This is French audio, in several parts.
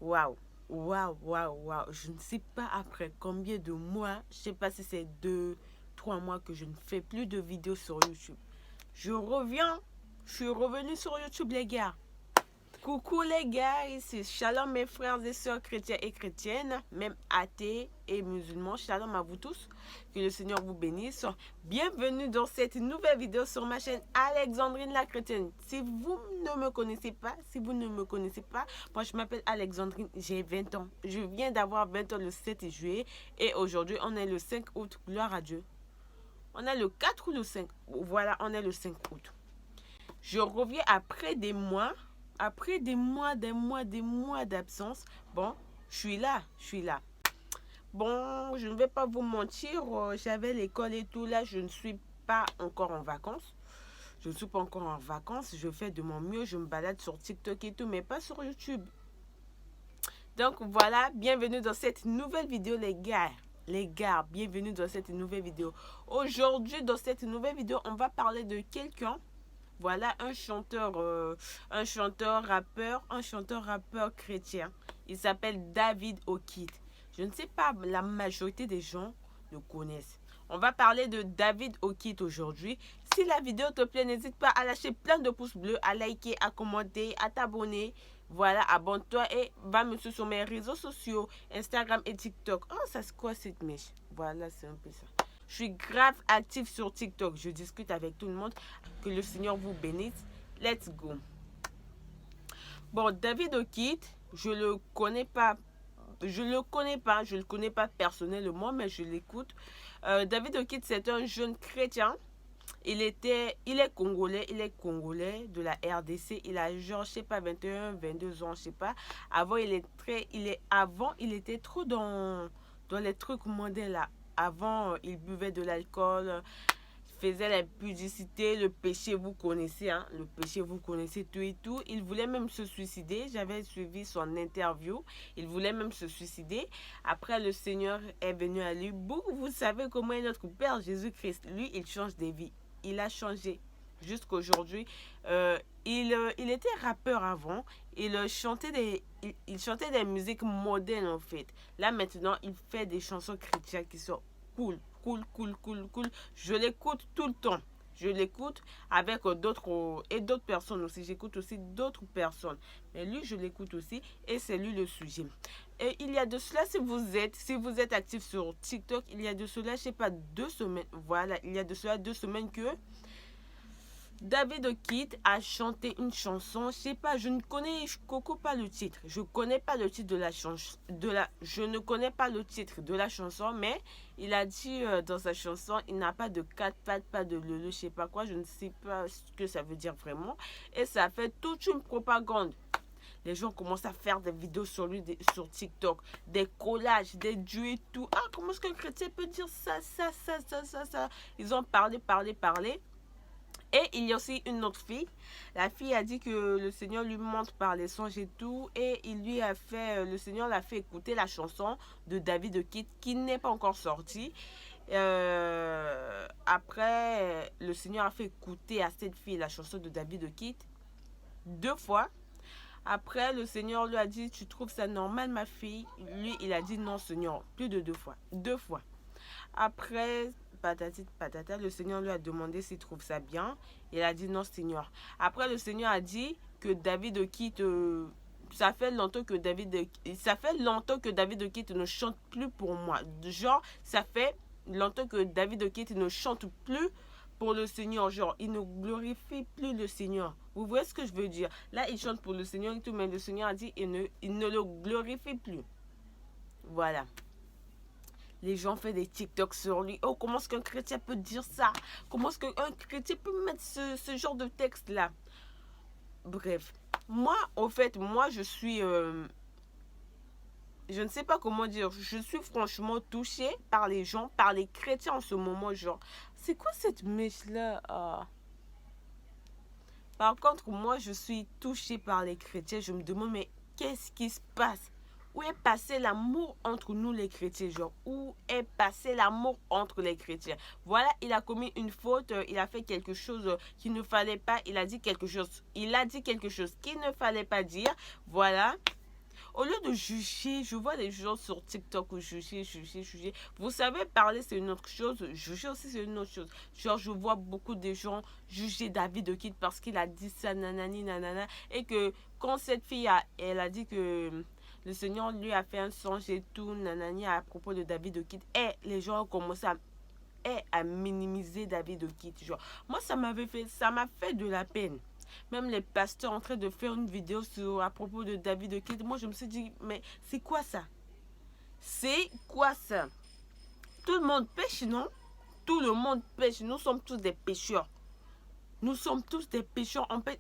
Waouh, waouh, waouh, waouh. Je ne sais pas après combien de mois, je sais pas si c'est 2, 3 mois que je ne fais plus de vidéos sur YouTube. Je reviens, je suis revenu sur YouTube, les gars. Coucou les gars, ici Shalom mes frères et sœurs chrétiens et chrétiennes, même athées et musulmans. Shalom à vous tous, que le Seigneur vous bénisse. Bienvenue dans cette nouvelle vidéo sur ma chaîne Alexandrine la chrétienne. Si vous ne me connaissez pas, moi je m'appelle Alexandrine, j'ai 20 ans. Je viens d'avoir 20 ans le 7 juillet et aujourd'hui on est le 5 août, gloire à Dieu. On est le 4 ou le 5, voilà, on est le 5 août. Je reviens après des mois d'absence. Bon, je suis là. Bon, je ne vais pas vous mentir, j'avais l'école et tout, là, je ne suis pas encore en vacances. Je fais de mon mieux, je me balade sur TikTok et tout, mais pas sur YouTube. Donc voilà, bienvenue dans cette nouvelle vidéo, les gars. Les gars, bienvenue dans cette nouvelle vidéo. Aujourd'hui, dans cette nouvelle vidéo, on va parler de quelqu'un. Voilà, un chanteur rappeur chrétien. Il s'appelle David O'Keefe. Je ne sais pas, la majorité des gens le connaissent. On va parler de David O'Keefe aujourd'hui. Si la vidéo te plaît, n'hésite pas à lâcher plein de pouces bleus, à liker, à commenter, à t'abonner. Voilà, abonne-toi et va me suivre sur mes réseaux sociaux, Instagram et TikTok. Oh, ça c'est quoi cette mèche? Voilà, c'est un peu ça. Je suis grave active sur TikTok. Je discute avec tout le monde. Que le Seigneur vous bénisse. Let's go. Bon, David O'Keefe, je le connais pas personnellement, mais je l'écoute. David O'Keefe, c'est un jeune chrétien. Il est congolais de la RDC. Il a genre, je sais pas, 21, 22 ans, je sais pas. Avant, il était trop dans les trucs mondains là. Avant, il buvait de l'alcool, faisait la pudicité, le péché, vous connaissez, hein, le péché, vous connaissez tout et tout. Il voulait même se suicider. J'avais suivi son interview. Il voulait même se suicider. Après, le Seigneur est venu à lui. Vous savez comment est notre Père Jésus-Christ. Lui, il change des vies. Il a changé jusqu'à aujourd'hui. Il était rappeur avant. Il chantait des musiques modernes en fait. Là maintenant, il fait des chansons chrétiennes qui sont cool. Je l'écoute tout le temps. Je l'écoute avec d'autres personnes aussi. J'écoute aussi d'autres personnes. Mais lui, je l'écoute aussi et c'est lui le sujet. Et il y a de cela, si vous êtes actif sur TikTok, il y a de cela, je sais pas, 2 semaines. Voilà, il y a de cela 2 semaines que David O'Keefe a chanté une chanson, je sais pas, je ne connais pas le titre. Je connais pas le titre de la chanson, je ne connais pas le titre de la chanson, mais il a dit dans sa chanson, il n'a pas de quatre pattes, pas de lele, je sais pas quoi, je ne sais pas ce que ça veut dire vraiment. Et ça fait toute une propagande. Les gens commencent à faire des vidéos sur lui sur TikTok, des collages, des duos et tout. Ah, comment est-ce qu'un chrétien peut dire ça? Ils ont parlé. Et il y a aussi une autre fille. La fille a dit que le Seigneur lui montre par les songes et tout. Et le Seigneur l'a fait écouter la chanson de David O'Keefe qui n'est pas encore sortie. Après, le Seigneur a fait écouter à cette fille la chanson de David O'Keefe 2 fois. Après, le Seigneur lui a dit, tu trouves ça normal, ma fille? Lui, il a dit non, Seigneur, plus de 2 fois. 2 fois. Après, patati patata, le Seigneur lui a demandé s'il trouve ça bien. Il a dit non, Seigneur. Après, le Seigneur a dit que David O'Keefe, ça fait longtemps que David O'Keefe ne chante plus pour moi. Genre, ça fait longtemps que David O'Keefe ne chante plus pour le Seigneur. Genre, il ne glorifie plus le Seigneur. Vous voyez ce que je veux dire? Là, il chante pour le Seigneur et tout, mais le Seigneur a dit il ne le glorifie plus. Voilà. Les gens font des TikTok sur lui. Oh, comment est-ce qu'un chrétien peut dire ça? Comment est-ce qu'un chrétien peut mettre ce genre de texte-là? Bref. Moi, au fait, je suis... je ne sais pas comment dire. Je suis franchement touchée par les gens, par les chrétiens en ce moment. Genre, c'est quoi cette mèche-là? Par contre, moi, je suis touchée par les chrétiens. Je me demande, mais qu'est-ce qui se passe? Où est passé l'amour entre nous les chrétiens? Genre, où est passé l'amour entre les chrétiens? Voilà, il a commis une faute, il a fait quelque chose qu'il ne fallait pas, il a dit quelque chose qu'il ne fallait pas dire. Voilà. Au lieu de juger, je vois les gens sur TikTok où juger. Vous savez, parler, c'est une autre chose. Juger aussi, c'est une autre chose. Genre, je vois beaucoup de gens juger David de Kid parce qu'il a dit ça, nanani, nanana. Et que quand cette fille, elle a dit que le Seigneur lui a fait un songe et tout, nanani, à propos de David de Kid. Et les gens ont commencé à minimiser David de Kid. Genre, moi, ça m'a fait de la peine. Même les pasteurs en train de faire une vidéo à propos de David de Kid. Moi, je me suis dit, mais c'est quoi ça? C'est quoi ça? Tout le monde pêche, non? Tout le monde pêche. Nous sommes tous des pêcheurs. Nous sommes tous des pécheurs. En fait,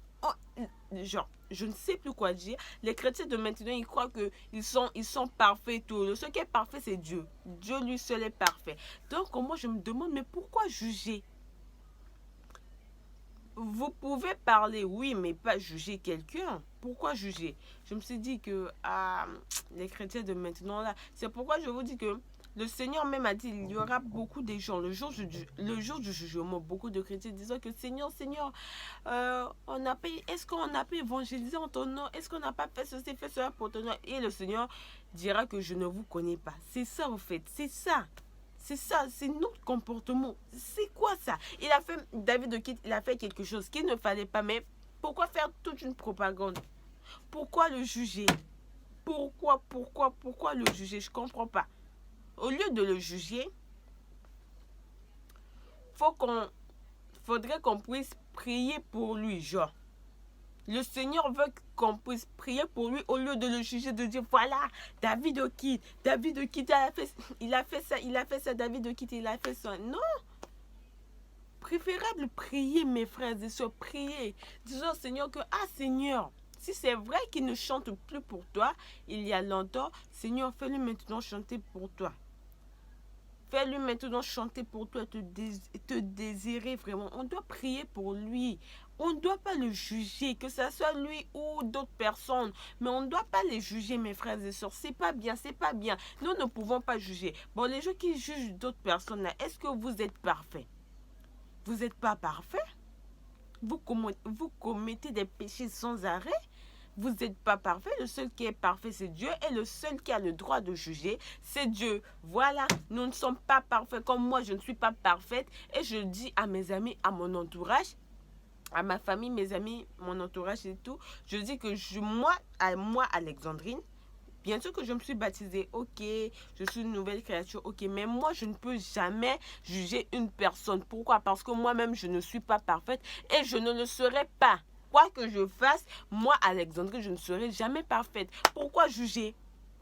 genre, je ne sais plus quoi dire. Les chrétiens de maintenant, ils croient qu'ils sont parfaits. Tout. Ce qui est parfait, c'est Dieu. Dieu lui seul est parfait. Donc, moi, je me demande, mais pourquoi juger? Vous pouvez parler, oui, mais pas juger quelqu'un. Pourquoi juger? Je me suis dit que les chrétiens de maintenant, là, c'est pourquoi je vous dis que le Seigneur même a dit, il y aura beaucoup de gens, le jour du jugement, beaucoup de chrétiens disant que Seigneur, est-ce qu'on n'a pas évangélisé en ton nom? Est-ce qu'on n'a pas fait ceci, fait cela pour ton nom? Et le Seigneur dira que je ne vous connais pas. C'est ça, en fait, c'est ça. C'est ça, c'est notre comportement. C'est quoi ça? David de Kid, il a fait quelque chose qu'il ne fallait pas, mais pourquoi faire toute une propagande? Pourquoi le juger? Pourquoi le juger? Je comprends pas. Au lieu de le juger, faudrait qu'on puisse prier pour lui, genre. Le Seigneur veut qu'on puisse prier pour lui au lieu de le juger, de dire voilà, David Okid, il a fait ça, David Okid, il a fait ça. Non, préférable prier, mes frères et sœurs, prier. Disons au Seigneur que, Seigneur, si c'est vrai qu'il ne chante plus pour toi, il y a longtemps, Seigneur, fais-le maintenant chanter pour toi. Fais-lui maintenant chanter pour toi, te désirer vraiment. On doit prier pour lui. On ne doit pas le juger, que ce soit lui ou d'autres personnes. Mais on ne doit pas les juger, mes frères et sœurs. C'est pas bien, c'est pas bien. Nous ne pouvons pas juger. Bon, les gens qui jugent d'autres personnes, là, est-ce que vous êtes parfaits? Vous n'êtes pas parfaits? Vous commettez des péchés sans arrêt? Vous n'êtes pas parfait. Le seul qui est parfait, c'est Dieu. Et le seul qui a le droit de juger, c'est Dieu. Voilà, nous ne sommes pas parfaits. Comme moi, je ne suis pas parfaite. Et je dis à mes amis, à mon entourage, à ma famille, mes amis, mon entourage et tout, je dis que moi, Alexandrine, bien sûr que je me suis baptisée, ok, je suis une nouvelle créature, ok, mais moi, je ne peux jamais juger une personne. Pourquoi? Parce que moi-même, je ne suis pas parfaite et je ne le serai pas. Quoi que je fasse, moi, Alexandrine, je ne serai jamais parfaite. Pourquoi juger?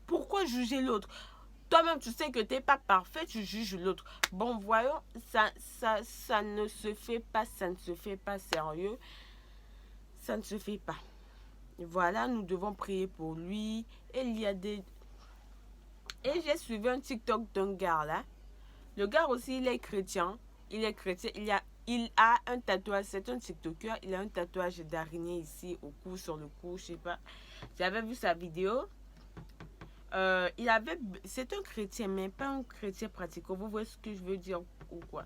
Pourquoi juger l'autre? Toi-même, tu sais que tu n'es pas parfait, tu juges l'autre. Bon, voyons, ça ne se fait pas, ça ne se fait pas sérieux. Ça ne se fait pas. Voilà, nous devons prier pour lui. Et Et j'ai suivi un TikTok d'un gars là. Le gars aussi, il est chrétien. Il est chrétien. Il a un tatouage. C'est un TikToker. Il a un tatouage d'araignée ici au cou, sur le cou, je sais pas. J'avais vu sa vidéo. C'est un chrétien, mais pas un chrétien pratiquant. Vous voyez ce que je veux dire ou quoi?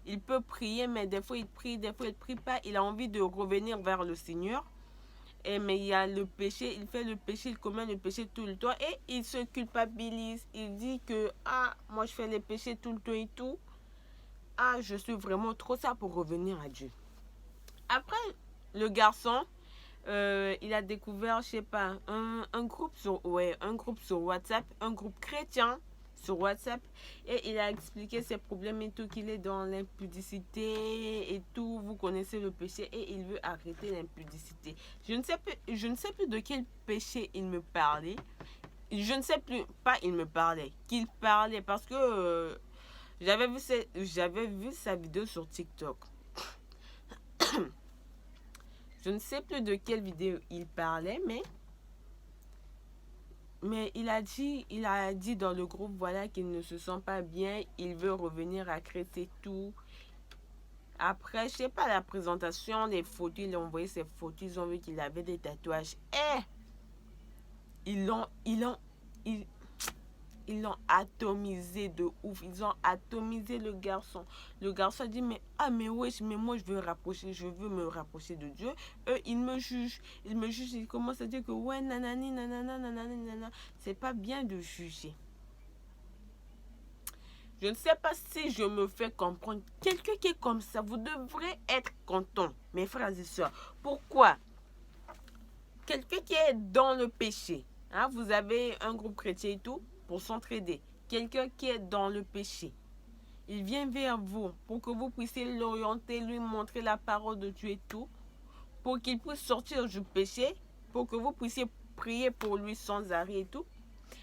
Il peut prier, mais des fois il prie, des fois il prie pas. Il a envie de revenir vers le Seigneur. Mais il y a le péché, il fait le péché, il commet le péché tout le temps et il se culpabilise. Il dit que, moi je fais les péchés tout le temps et tout. Je suis vraiment trop ça pour revenir à Dieu. Après, le garçon, il a découvert, je sais pas, un groupe sur WhatsApp, un groupe chrétien sur WhatsApp, et il a expliqué ses problèmes et tout, qu'il est dans l'impudicité et tout. Vous connaissez le péché et il veut arrêter l'impudicité. Je ne sais plus de quel péché il me parlait. Je ne sais plus, pas il me parlait, qu'il parlait, parce que j'avais vu sa vidéo sur TikTok. Je ne sais plus de quelle vidéo il parlait, mais il a dit dans le groupe, voilà, qu'il ne se sent pas bien, il veut revenir à Christ et tout. Après, je sais pas, la présentation, les photos, ils ont envoyé ses photos, ils ont vu qu'il avait des tatouages. Ils ils l'ont atomisé de ouf. Ils ont atomisé le garçon. Le garçon a dit, mais wesh, mais moi je veux me rapprocher de Dieu. Eux, ils me jugent. Ils commencent à dire que ouais, nanani, nanana, nanani, nanana. C'est pas bien de juger. Je ne sais pas si je me fais comprendre. Quelqu'un qui est comme ça, vous devrez être content, mes frères et sœurs. Pourquoi? Quelqu'un qui est dans le péché, hein, vous avez un groupe chrétien et tout pour s'entraider. Quelqu'un qui est dans le péché, il vient vers vous pour que vous puissiez l'orienter, lui montrer la parole de Dieu et tout, pour qu'il puisse sortir du péché, pour que vous puissiez prier pour lui sans arrêt et tout.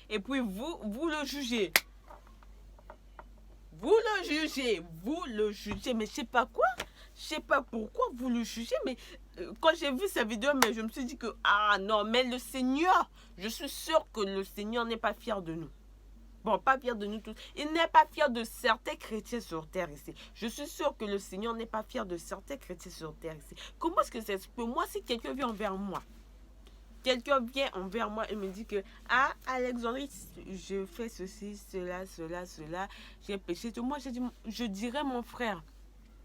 Et puis vous le jugez. Vous le jugez, mais je sais pas quoi, je sais pas pourquoi vous le jugez, mais quand j'ai vu sa vidéo, mais je me suis dit que, ah non, mais le Seigneur, je suis sûre que le Seigneur n'est pas fier de nous. Bon, pas fier de nous tous. Il n'est pas fier de certains chrétiens sur terre ici. Je suis sûre que le Seigneur n'est pas fier de certains chrétiens sur terre ici. Comment est-ce que ça se peut? Moi, si quelqu'un vient envers moi, et me dit que, ah, Alexandrie, je fais ceci, cela, j'ai péché. Tout. Moi, je dirais, mon frère,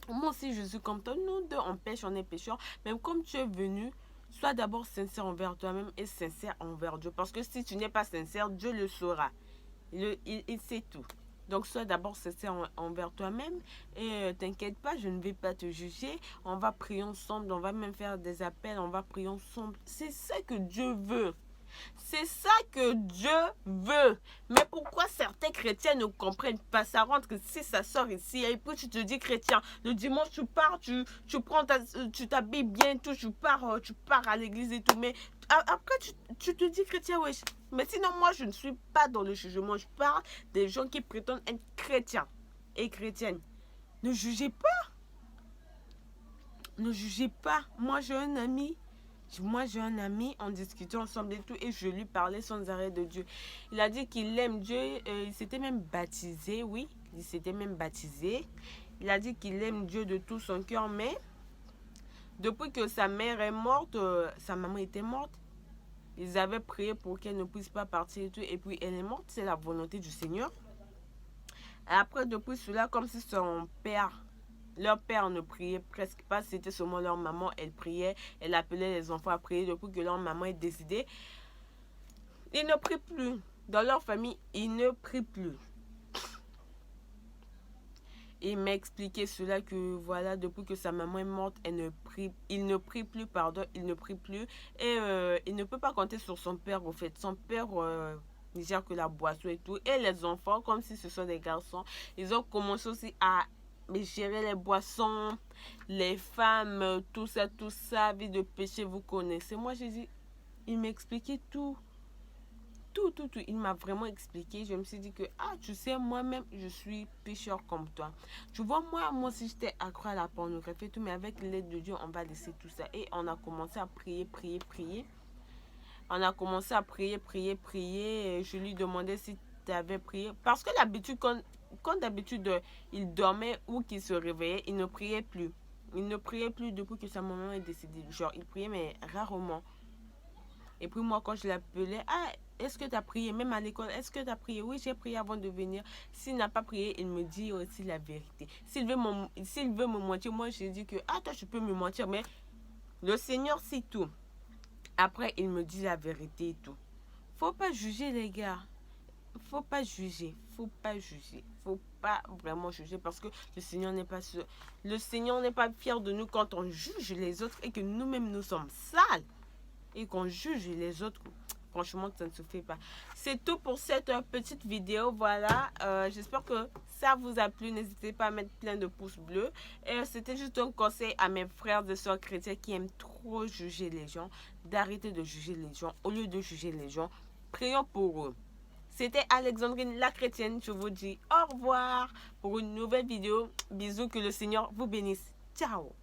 moi aussi, je suis comme toi. Nous deux, on pêche, on est pécheurs. Même comme tu es venu, sois d'abord sincère envers toi-même et sincère envers Dieu. Parce que si tu n'es pas sincère, Dieu le saura. Il sait tout. Donc, sois d'abord sincère envers toi-même et t'inquiète pas, je ne vais pas te juger. On va prier ensemble, on va même faire des appels, on va prier ensemble. C'est ça que Dieu veut. C'est ça que Dieu veut. Mais pourquoi certains chrétiens ne comprennent pas? Ça rentre que si ça sort ici, et puis tu te dis chrétien, le dimanche tu pars, tu t'habilles bien, tout, tu pars à l'église et tout, mais après tu te dis chrétien, wesh. Mais sinon, moi je ne suis pas dans le jugement, je parle des gens qui prétendent être chrétiens et chrétiennes. Ne jugez pas. Ne jugez pas. Moi j'ai un ami, on discutait ensemble et tout, et je lui parlais sans arrêt de Dieu. Il a dit qu'il aime Dieu, il s'était même baptisé, oui, il s'était même baptisé. Il a dit qu'il aime Dieu de tout son cœur, mais depuis que sa mère est morte, sa maman était morte, ils avaient prié pour qu'elle ne puisse pas partir et tout, et puis elle est morte, c'est la volonté du Seigneur. Et après, depuis cela, comme si leur père ne priait presque pas, c'était seulement leur maman, elle priait, elle appelait les enfants à prier. Depuis que leur maman est décédée, ils ne prient plus. Dans leur famille, ils ne prient plus. Et il m'a expliqué cela que voilà, depuis que sa maman est morte, il ne prie plus. Et il ne peut pas compter sur son père, au fait. Son père il gère que la boisson et tout. Et les enfants, comme si ce sont des garçons, ils ont commencé aussi à gérer les boissons, les femmes, tout ça, vie de péché, vous connaissez. Moi, j'ai dit, il m'expliquait tout. Tout. Il m'a vraiment expliqué. Je me suis dit que, ah, tu sais, moi-même, je suis pécheur comme toi. Tu vois, moi si j'étais accro à la pornographie et tout, mais avec l'aide de Dieu, on va laisser tout ça. Et on a commencé à prier. On a commencé à prier. Et je lui demandais si tu avais prié. Parce que l'habitude, quand d'habitude, il dormait ou qu'il se réveillait, il ne priait plus. Il ne priait plus depuis que sa maman est décédée. Genre, il priait, mais rarement. Et puis moi, quand je l'appelais, ah, est-ce que tu as prié? Même à l'école, est-ce que tu as prié? Oui, j'ai prié avant de venir. S'il n'a pas prié, il me dit aussi la vérité. S'il veut me mentir, moi, je dis que, ah, toi, je peux me mentir, mais le Seigneur, c'est tout. Après, il me dit la vérité et tout. Faut pas juger, les gars. Faut pas juger. Faut pas vraiment juger parce que le Seigneur n'est pas sûr. Le Seigneur n'est pas fier de nous quand on juge les autres et que nous-mêmes, nous sommes sales. Et qu'on juge les autres, franchement, ça ne se fait pas. C'est tout pour cette petite vidéo. Voilà, j'espère que ça vous a plu. N'hésitez pas à mettre plein de pouces bleus. Et c'était juste un conseil à mes frères et soeurs chrétiens qui aiment trop juger les gens, d'arrêter de juger les gens. Au lieu de juger les gens, prions pour eux. C'était Alexandrine la chrétienne. Je vous dis au revoir pour une nouvelle vidéo. Bisous, que le Seigneur vous bénisse. Ciao.